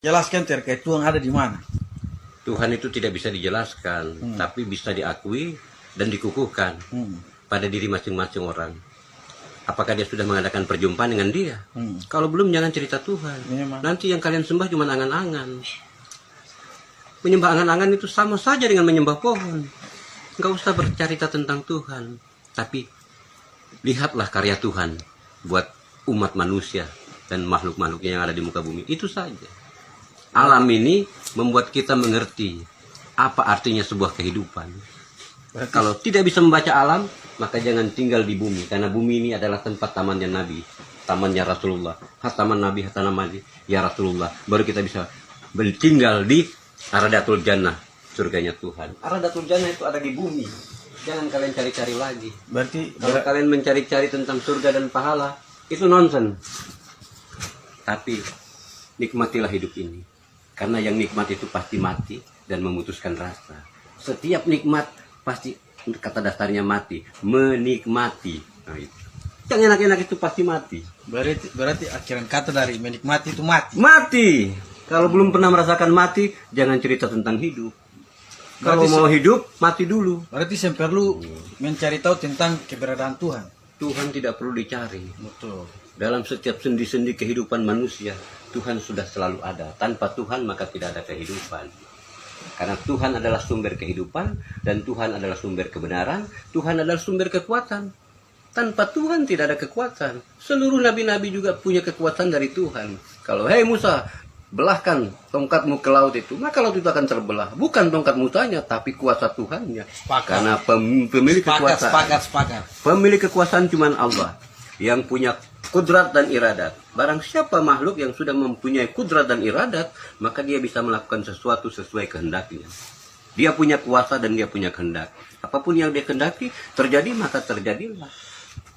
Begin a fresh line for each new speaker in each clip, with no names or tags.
Jelaskan terkait Tuhan ada di mana?
Tuhan itu tidak bisa dijelaskan, tapi bisa diakui dan dikukuhkan pada diri masing-masing orang. Apakah dia sudah mengadakan perjumpaan dengan dia? Kalau belum, jangan cerita Tuhan.
Memang.
Nanti yang kalian sembah cuma angan-angan. Menyembah angan-angan itu sama saja dengan menyembah pohon. Enggak usah bercerita tentang Tuhan, tapi lihatlah karya Tuhan buat umat manusia dan makhluk-makhluknya yang ada di muka bumi. Itu saja. Alam ini membuat kita mengerti apa artinya sebuah kehidupan. Kalau tidak bisa membaca alam, maka jangan tinggal di bumi. Karena bumi ini adalah tempat tamannya Nabi, tamannya Rasulullah. Hataman Nabi, hataman Nabi, ya Rasulullah. Baru kita bisa tinggal di Aradatul Jannah, surganya Tuhan. Aradatul Jannah itu ada di bumi. Jangan kalian cari-cari lagi.
Berarti
Kalau kalian mencari-cari tentang surga dan pahala, itu nonsen. Tapi nikmatilah hidup ini. Karena yang nikmat itu pasti mati dan memutuskan rasa. Setiap nikmat pasti, kata dasarnya mati, menikmati. Nah, itu. Yang enak-enak itu pasti mati.
berarti akhiran kata dari menikmati itu mati.
Mati. Kalau belum pernah merasakan mati, jangan cerita tentang hidup. Kalau mau hidup, mati dulu.
Berarti saya perlu mencari tahu tentang keberadaan Tuhan.
Tuhan tidak perlu dicari.
Betul.
Dalam setiap sendi-sendi kehidupan manusia, Tuhan sudah selalu ada. Tanpa Tuhan maka tidak ada kehidupan. Karena Tuhan adalah sumber kehidupan dan Tuhan adalah sumber kebenaran, Tuhan adalah sumber kekuatan. Tanpa Tuhan tidak ada kekuatan. Seluruh nabi-nabi juga punya kekuatan dari Tuhan. Kalau hei Musa, belahkan tongkatmu ke laut itu, maka laut itu akan terbelah. Bukan tongkat Musanya, tapi kuasa Tuhannya. Karena pemilik kekuasaan.
Sepakat.
Pemilik kekuasaan cuma Allah yang punya kudrat dan iradat. Barang siapa makhluk yang sudah mempunyai kudrat dan iradat, maka dia bisa melakukan sesuatu sesuai kehendaknya. Dia punya kuasa dan dia punya kehendak. Apapun yang dia kehendaki terjadi, maka terjadilah.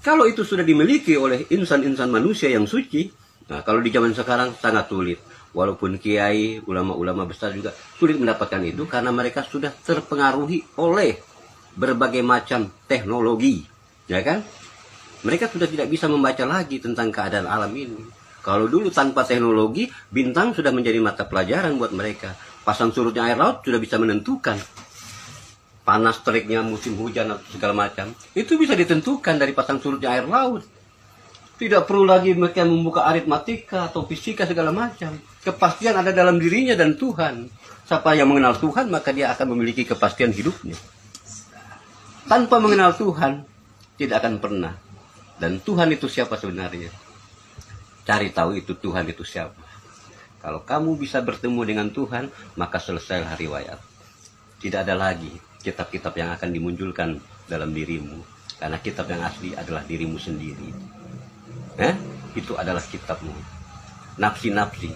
Kalau itu sudah dimiliki oleh insan-insan manusia yang suci, nah kalau di zaman sekarang sangat sulit. Walaupun kiai, ulama-ulama besar juga sulit mendapatkan itu karena mereka sudah terpengaruhi oleh berbagai macam teknologi, ya kan? Mereka sudah tidak bisa membaca lagi tentang keadaan alam ini. Kalau dulu tanpa teknologi, bintang sudah menjadi mata pelajaran buat mereka. Pasang surutnya air laut sudah bisa menentukan. Panas teriknya musim hujan atau segala macam. Itu bisa ditentukan dari pasang surutnya air laut. Tidak perlu lagi mereka membuka aritmatika atau fisika segala macam. Kepastian ada dalam dirinya dan Tuhan. Siapa yang mengenal Tuhan, maka dia akan memiliki kepastian hidupnya. Tanpa mengenal Tuhan, tidak akan pernah. Dan Tuhan itu siapa sebenarnya? Cari tahu itu Tuhan itu siapa. Kalau kamu bisa bertemu dengan Tuhan, maka selesailah riwayat. Tidak ada lagi kitab-kitab yang akan dimunculkan dalam dirimu. Karena kitab yang asli adalah dirimu sendiri. Itu adalah kitabmu. Nafsi-nafsi.